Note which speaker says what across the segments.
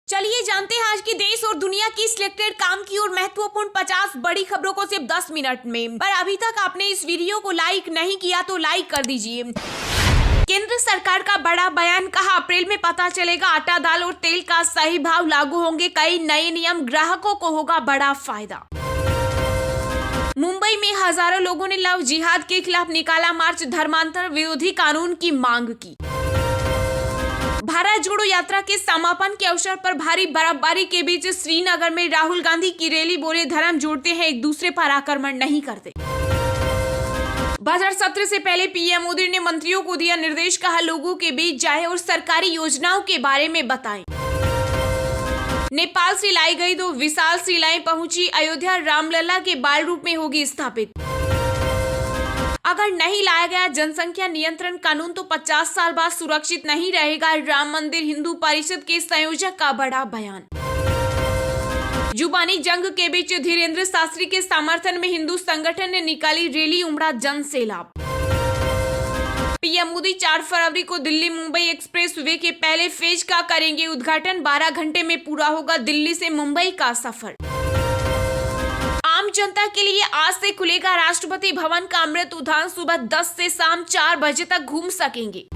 Speaker 1: चलिए जानते हैं आज की देश और दुनिया की सिलेक्टेड काम की और महत्वपूर्ण 50 बड़ी खबरों को सिर्फ 10 मिनट में। पर अभी तक आपने इस वीडियो को लाइक नहीं किया तो लाइक कर दीजिए। केंद्र सरकार का बड़ा बयान, कहा अप्रैल में पता चलेगा आटा, दाल और तेल का सही भाव, लागू होंगे कई नए नियम, ग्राहकों को होगा बड़ा फायदा। मुंबई में हजारों लोगों ने लव जिहाद के खिलाफ निकाला मार्च, धर्मांतर विरोधी कानून की मांग की। भारत जोड़ो यात्रा के समापन के अवसर पर भारी बर्फबारी के बीच श्रीनगर में राहुल गांधी की रैली, बोले धर्म जोड़ते हैं, एक दूसरे पर आक्रमण नहीं करते। बजट सत्र से पहले पीएम मोदी ने मंत्रियों को दिया निर्देश, कहा लोगों के बीच जाए और सरकारी योजनाओं के बारे में बताएं। नेपाल से लाई गई 2 विशाल शिलाएं पहुंची अयोध्या, रामलला के बाल रूप में होगी स्थापित। अगर नहीं लाया गया जनसंख्या नियंत्रण कानून तो 50 साल बाद सुरक्षित नहीं रहेगा, राम मंदिर हिंदू परिषद के संयोजक का बड़ा बयान। जुबानी जंग के बीच धीरेन्द्र शास्त्री के समर्थन में हिंदू संगठन ने निकाली रैली, उमड़ा जन सैलाब। पीएम मोदी 4 फरवरी को दिल्ली मुंबई एक्सप्रेस वे के पहले फेज का करेंगे उद्घाटन, 12 घंटे में पूरा होगा दिल्ली से मुंबई का सफर। आम जनता के लिए आज से खुलेगा राष्ट्रपति भवन का अमृत उद्यान, सुबह 10 से शाम 4 बजे तक घूम सकेंगे।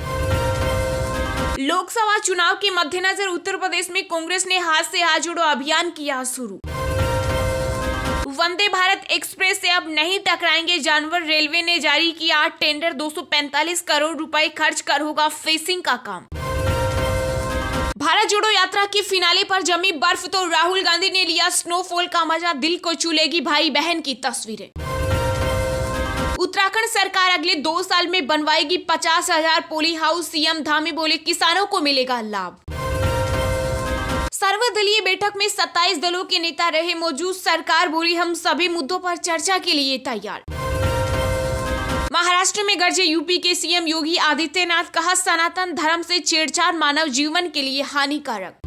Speaker 1: लोकसभा चुनाव के मद्देनजर उत्तर प्रदेश में कांग्रेस ने हाथ से हाथ जोड़ो अभियान किया शुरू। वंदे भारत एक्सप्रेस से अब नहीं टकराएंगे जानवर, रेलवे ने जारी किया टेंडर, 245 करोड़ रुपए खर्च कर होगा फेसिंग का काम। भारत जोड़ो यात्रा की फिनाले पर जमी बर्फ तो राहुल गांधी ने लिया स्नोफॉल का मजा, दिल को छूलेगी भाई बहन की तस्वीरें। उत्तराखंड सरकार अगले 2 साल में बनवाएगी 50,000 पोली हाउस, सीएम धामी बोले किसानों को मिलेगा लाभ। सर्वदलीय बैठक में 27 दलों के नेता रहे मौजूद, सरकार बोली हम सभी मुद्दों पर चर्चा के लिए तैयार। महाराष्ट्र में गरजे यूपी के सीएम योगी आदित्यनाथ, कहा सनातन धर्म से छेड़छाड़ मानव जीवन के लिए हानिकारक।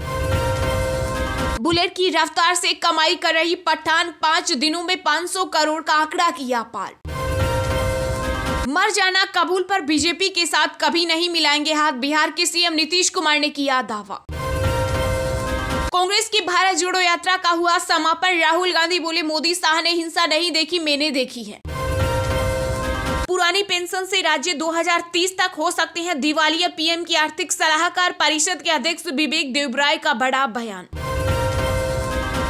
Speaker 1: बुलेट की रफ्तार से कमाई कर रही पठान, 5 दिनों में 500 करोड़ का आंकड़ा किया पार। मर जाना कबूल पर बीजेपी के साथ कभी नहीं मिलाएंगे हाथ, बिहार के सीएम नीतीश कुमार ने किया दावा। कांग्रेस की भारत जोड़ो यात्रा का हुआ समापन, राहुल गांधी बोले मोदी शाह ने हिंसा नहीं देखी, मैंने देखी है। पुरानी पेंशन से राज्य 2030 तक हो सकते हैं दिवालिया, पीएम की आर्थिक सलाहकार परिषद के अध्यक्ष विवेक देवराय का बड़ा बयान।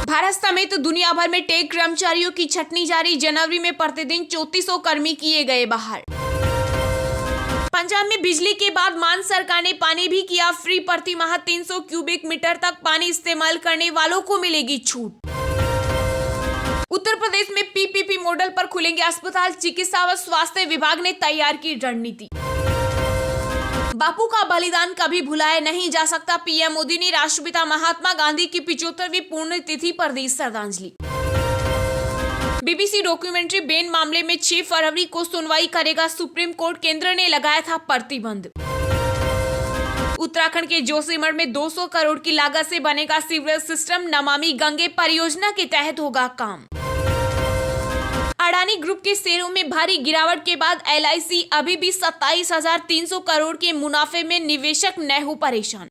Speaker 1: भारत समेत दुनिया भर में टेक कर्मचारियों की छटनी जारी, जनवरी में प्रतिदिन 3400 कर्मी किए गए बाहर। पंजाब में बिजली के बाद मान सरकार ने पानी भी किया फ्री, प्रति माह 300 क्यूबिक मीटर तक पानी इस्तेमाल करने वालों को मिलेगी छूट। उत्तर प्रदेश में पीपीपी मॉडल पर खुलेंगे अस्पताल, चिकित्सा व स्वास्थ्य विभाग ने तैयार की रणनीति। बापू का बलिदान कभी भुलाया नहीं जा सकता, पीएम मोदी ने राष्ट्रपिता महात्मा गांधी की 75वीं पुण्यतिथि पर दी श्रद्धांजलि। बीबीसी डॉक्यूमेंट्री बैन मामले में 6 फरवरी को सुनवाई करेगा सुप्रीम कोर्ट, केंद्र ने लगाया था प्रतिबंध। उत्तराखंड के जोशीमठ में 200 करोड़ की लागत से बनेगा सीवरेज सिस्टम, नमामि गंगे परियोजना के तहत होगा काम। अडानी ग्रुप के शेयरों में भारी गिरावट के बाद एलआईसी अभी भी 27,300 करोड़ के मुनाफे में, निवेशक न हो परेशान।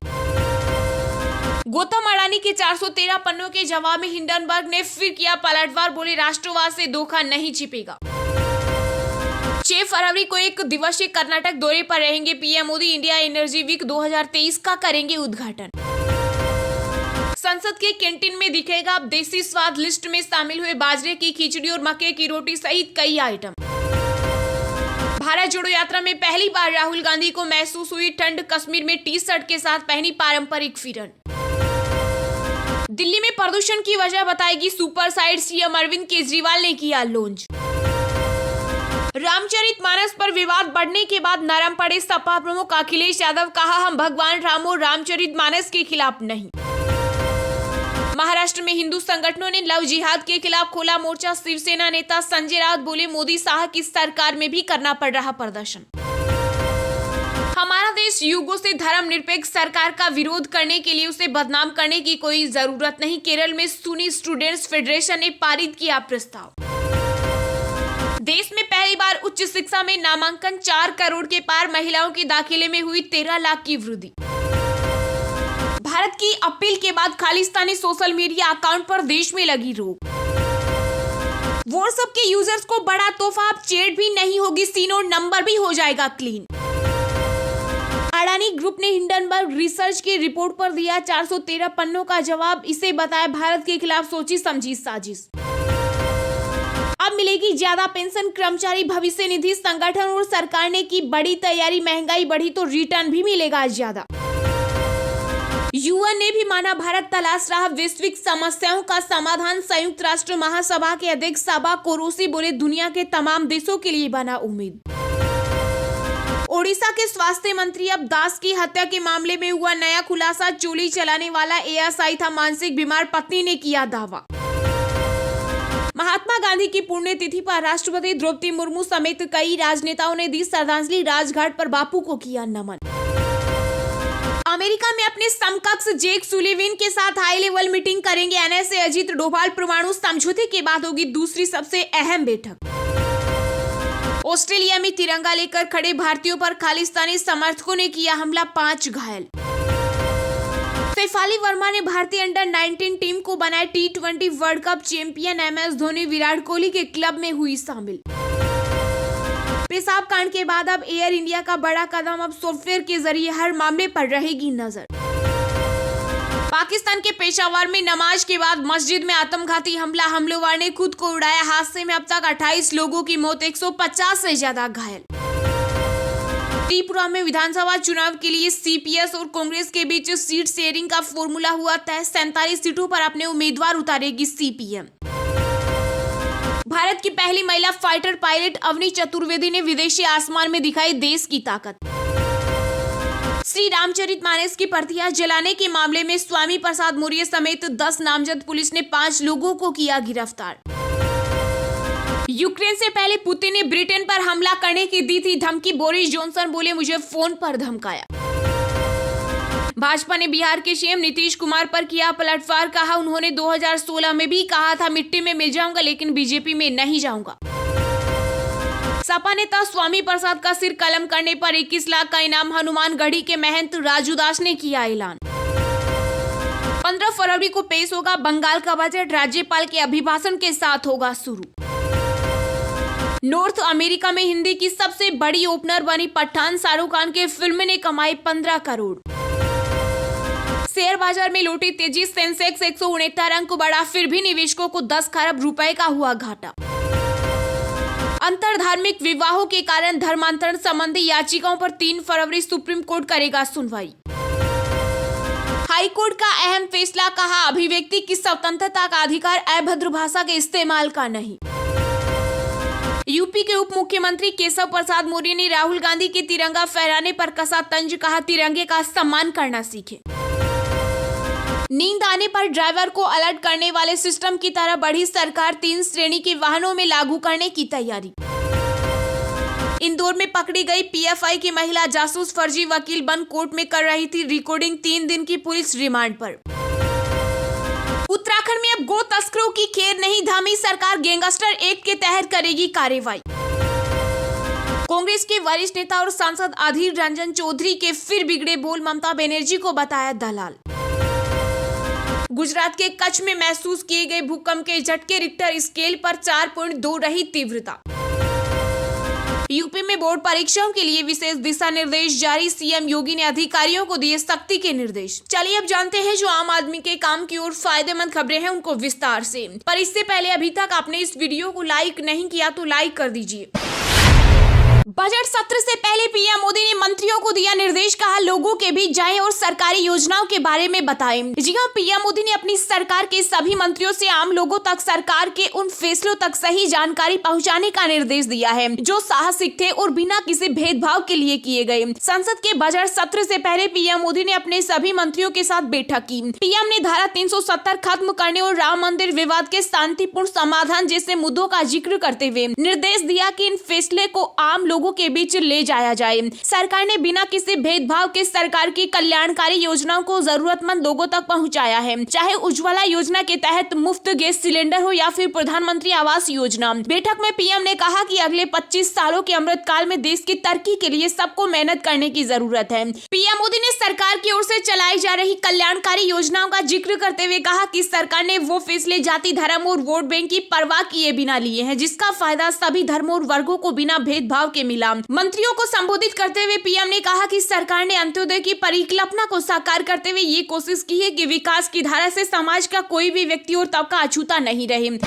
Speaker 1: गौतम अडानी के 413 पन्नों के जवाब में हिंडनबर्ग ने फिर किया पलटवार, बोले राष्ट्रवाद से धोखा नहीं छिपेगा। 6 फरवरी को 1 दिवसीय कर्नाटक दौरे पर रहेंगे PM Modi, India Energy Week 2023 का करेंगे उद्घाटन। संसद के कैंटीन में दिखेगा अब देसी स्वाद, लिस्ट में शामिल हुए बाजरे की खिचड़ी और मक्के की रोटी सहित कई आइटम। भारत जोड़ो यात्रा में पहली बार राहुल गांधी को महसूस हुई ठंड, कश्मीर में टी शर्ट के साथ पहनी पारंपरिक फिरन। दिल्ली में प्रदूषण की वजह बताएगी super site, CM Arvind Kejriwal ने किया लॉन्च। रामचरितमानस पर विवाद बढ़ने के बाद नरम पड़े सपा प्रमुख अखिलेश यादव, कहा हम भगवान राम और रामचरितमानस के खिलाफ नहीं। महाराष्ट्र में हिंदू संगठनों ने लव जिहाद के खिलाफ खोला मोर्चा, शिवसेना नेता संजय राउत बोले मोदी शाह की सरकार में भी करना पड़ रहा प्रदर्शन। हमारा देश युगों से धर्मनिरपेक्ष सरकार का विरोध करने के लिए उसे बदनाम करने की कोई जरूरत नहीं, केरल में सुन्नी स्टूडेंट्स फेडरेशन ने पारित किया प्रस्ताव। देश में पहली बार उच्च शिक्षा में नामांकन 4 करोड़ के पार, महिलाओं के दाखिले में हुई 13 लाख की वृद्धि। भारत की अपील के बाद खालिस्तानी सोशल मीडिया अकाउंट पर देश में लगी रोक। व्हाट्सएप के यूजर्स को बड़ा तोहफा, अब चैट भी नहीं होगी सीन और नंबर भी हो जाएगा क्लीन। अडानी ग्रुप ने हिंडनबर्ग रिसर्च की रिपोर्ट पर दिया 413 पन्नों का जवाब, इसे बताया भारत के खिलाफ सोची समझी साजिश। अब मिलेगी ज्यादा पेंशन, कर्मचारी भविष्य निधि संगठन और सरकार ने की बड़ी तैयारी, महंगाई बढ़ी तो रिटर्न भी मिलेगा ज्यादा। यूएन ने भी माना भारत तलाश रहा वैश्विक समस्याओं का समाधान, संयुक्त राष्ट्र महासभा के अध्यक्ष सबा कुरैशी बोले दुनिया के तमाम देशों के लिए बना उम्मीद। ओडिशा के स्वास्थ्य मंत्री अब दास की हत्या के मामले में हुआ नया खुलासा, चोली चलाने वाला एएसआई था मानसिक बीमार, पत्नी ने किया दावा। महात्मा गांधी की पुण्यतिथि पर राष्ट्रपति द्रौपदी मुर्मू समेत कई राजनेताओं ने दी श्रद्धांजलि, राजघाट पर बापू को किया नमन। अमेरिका में अपने समकक्ष जेक सुलिवन के साथ हाई लेवल मीटिंग करेंगे एनएसए अजीत डोभाल, परमाणु समझौते के बाद होगी दूसरी सबसे अहम बैठक। ऑस्ट्रेलिया में तिरंगा लेकर खड़े भारतीयों पर खालिस्तानी समर्थकों ने किया हमला, 5 घायल। शेफाली वर्मा ने भारतीय अंडर 19 टीम को बनाया T20 world cup champion, MS Dhoni Virat Kohli के क्लब में हुई शामिल। पेशाब कांड के बाद अब एयर इंडिया का बड़ा कदम, अब सॉफ्टवेयर के जरिए हर मामले पर रहेगी नजर। पाकिस्तान के पेशावर में नमाज के बाद मस्जिद में आत्मघाती हमला, हमलावर ने खुद को उड़ाया, हादसे में अब तक 28 लोगों की मौत, 150 से ज्यादा घायल। त्रिपुरा में विधानसभा चुनाव के लिए सीपीएस और कांग्रेस के बीच सीट शेयरिंग का फॉर्मूला हुआ तय, 47 सीटों पर अपने उम्मीदवार उतारेगी सीपीएम। भारत की पहली महिला फाइटर पायलट अवनी चतुर्वेदी ने विदेशी आसमान में दिखाई देश की ताकत। श्री रामचरितमानस की प्रतियां जलाने के मामले में स्वामी प्रसाद मौर्य समेत 10 नामजद, पुलिस ने 5 लोगों को किया गिरफ्तार। यूक्रेन से पहले पुतिन ने ब्रिटेन पर हमला करने की दी थी धमकी, बोरिस जॉनसन बोले मुझे फोन पर धमकाया। भाजपा ने बिहार के सीएम नीतीश कुमार पर किया पलटवार, कहा उन्होंने 2016 में भी कहा था मिट्टी में मिल जाऊंगा लेकिन बीजेपी में नहीं जाऊंगा। सपा नेता स्वामी प्रसाद का सिर कलम करने पर 21 लाख का इनाम, हनुमानगढ़ी के महंत राजू दास ने किया ऐलान। 15 फरवरी को पेश होगा बंगाल का बजट, राज्यपाल के अभिभाषण के साथ होगा शुरू। नॉर्थ अमेरिका में हिंदी की सबसे बड़ी ओपनर बनी पठान, शाहरुख खान के फिल्म ने कमाई 15 करोड़। शेयर बाजार में लौटी तेजी, सेंसेक्स 169 अंक को बढ़ा, फिर भी निवेशकों को 10 खरब रुपए का हुआ घाटा। अंतर धार्मिक विवाहों के कारण धर्मांतरण संबंधी याचिकाओं पर 3 फरवरी सुप्रीम कोर्ट करेगा सुनवाई। हाई कोर्ट का अहम फैसला, कहा अभिव्यक्ति की स्वतंत्रता का अधिकार अभद्र भाषा के इस्तेमाल का नहीं। यूपी के उप मुख्यमंत्री केशव प्रसाद मौर्य ने राहुल गांधी के तिरंगा फहराने पर कसा तंज, कहा तिरंगे का सम्मान करना सीखे। नींद आने पर ड्राइवर को अलर्ट करने वाले सिस्टम की तरह बढ़ी सरकार, 3 श्रेणी के वाहनों में लागू करने की तैयारी। इंदौर में पकड़ी गई पीएफआई की महिला जासूस फर्जी वकील बन कोर्ट में कर रही थी रिकॉर्डिंग, 3 दिन की पुलिस रिमांड पर। उत्तराखंड में अब गो तस्करों की खेर नहीं थामी, सरकार गैंगस्टर एक्ट के तहत करेगी कार्रवाई। कांग्रेस के वरिष्ठ नेता और सांसद अधीर रंजन चौधरी के फिर बिगड़े बोल, ममता बनर्जी को बताया दलाल। गुजरात के कच्छ में महसूस किए गए भूकंप के झटके, रिक्टर स्केल पर 4.2 रही तीव्रता। यूपी में बोर्ड परीक्षाओं के लिए विशेष दिशा निर्देश जारी, सीएम योगी ने अधिकारियों को दिए सख्ती के निर्देश। चलिए अब जानते हैं जो आम आदमी के काम की ओर फायदेमंद खबरें हैं उनको विस्तार से। पर इससे पहले अभी तक आपने इस वीडियो को लाइक नहीं किया तो लाइक कर दीजिए। बजट सत्र से पहले पीएम मोदी ने मंत्रियों को दिया निर्देश, कहा लोगों के बीच जाएं और सरकारी योजनाओं के बारे में बताएं। जी हां, पीएम मोदी ने अपनी सरकार के सभी मंत्रियों से आम लोगों तक सरकार के उन फैसलों तक सही जानकारी पहुंचाने का निर्देश दिया है जो साहसिक थे और बिना किसी भेदभाव के लिए किए गए। संसद के बजट सत्र से पहले पीएम मोदी ने अपने सभी मंत्रियों के साथ बैठक की। पीएम ने धारा 370 खत्म करने और राम मंदिर विवाद के शांतिपूर्ण समाधान जैसे मुद्दों का जिक्र करते हुए निर्देश दिया कि इन फैसले को आम लोगों के बीच ले जाया जाए। सरकार ने बिना किसी भेदभाव के सरकार की कल्याणकारी योजनाओं को जरूरतमंद लोगों तक पहुंचाया है, चाहे उज्ज्वला योजना के तहत मुफ्त गैस सिलेंडर हो या फिर प्रधानमंत्री आवास योजना। बैठक में पीएम ने कहा कि अगले 25 सालों के अमृत काल में देश की तरक्की के लिए सबको मेहनत करने की जरूरत है। पीएम मोदी ने सरकार की ओर से चलाई जा रही कल्याणकारी योजनाओं का जिक्र करते हुए कहा कि सरकार ने वो फैसले जाति, धर्म और वोट बैंक की परवाह किए बिना लिए हैं, जिसका फायदा सभी धर्मों और वर्गों को बिना भेदभाव के मिला। मंत्रियों को संबोधित करते हुए पीएम ने कहा कि सरकार ने अंत्योदय की परिकल्पना को साकार करते हुए ये कोशिश की है कि विकास की धारा से समाज का कोई भी व्यक्ति और तबका अछूता नहीं रहे।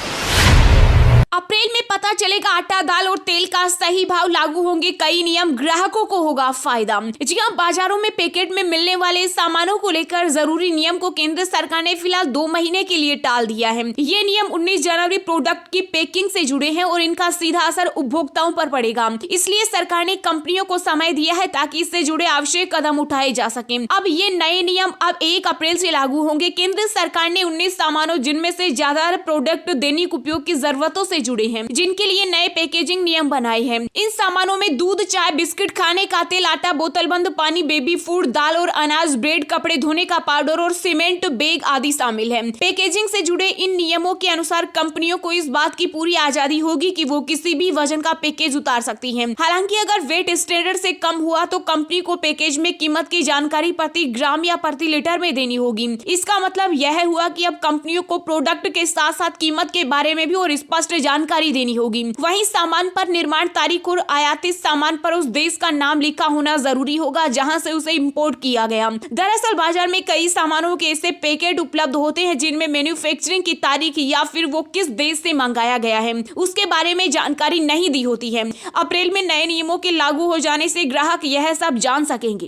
Speaker 1: अप्रैल में पता चलेगा आटा, दाल और तेल का सही भाव, लागू होंगे कई नियम, ग्राहकों को होगा फायदा। जी हां, बाजारों में पैकेट में मिलने वाले सामानों को लेकर जरूरी नियम को केंद्र सरकार ने फिलहाल 2 महीने के लिए टाल दिया है। ये नियम 19 जनवरी प्रोडक्ट की पैकिंग से जुड़े हैं और इनका सीधा असर उपभोक्ताओं पर पड़ेगा। इसलिए सरकार ने कंपनियों को समय दिया है ताकि इससे जुड़े आवश्यक कदम उठाए जा सके। अब ये नए नियम अब 1 अप्रैल से लागू होंगे। केंद्र सरकार ने 19 सामानों, जिनमें से ज्यादातर प्रोडक्ट दैनिक उपयोग की जरूरतों से जुड़े हैं, जिनके लिए नए पैकेजिंग नियम बनाए हैं। इन सामानों में दूध, चाय, बिस्किट, खाने का तेल, आटा, बोतलबंद पानी, बेबी फूड, दाल और अनाज, ब्रेड, कपड़े धोने का पाउडर और सीमेंट बैग आदि शामिल है। पैकेजिंग से जुड़े इन नियमों के अनुसार कंपनियों को इस बात की पूरी आजादी होगी कि वो किसी भी वजन का पैकेज उतार सकती हैं। हालांकि अगर वेट स्टैंडर्ड से कम हुआ तो कंपनी को पैकेज में कीमत की जानकारी प्रति ग्राम या प्रति लीटर में देनी होगी। इसका मतलब यह हुआ कि अब कंपनियों को प्रोडक्ट के साथ साथ कीमत के बारे में भी और स्पष्ट जानकारी देनी होगी। वहीं सामान पर निर्माण तारीख और आयातित सामान पर उस देश का नाम लिखा होना जरूरी होगा जहां से उसे इंपोर्ट किया गया। दरअसल बाजार में कई सामानों के ऐसे पैकेट उपलब्ध होते हैं जिनमें मैन्युफैक्चरिंग की तारीख या फिर वो किस देश से मंगाया गया है उसके बारे में जानकारी नहीं दी होती है। अप्रैल में नए नियमों के लागू हो जाने से ग्राहक यह सब जान सकेंगे।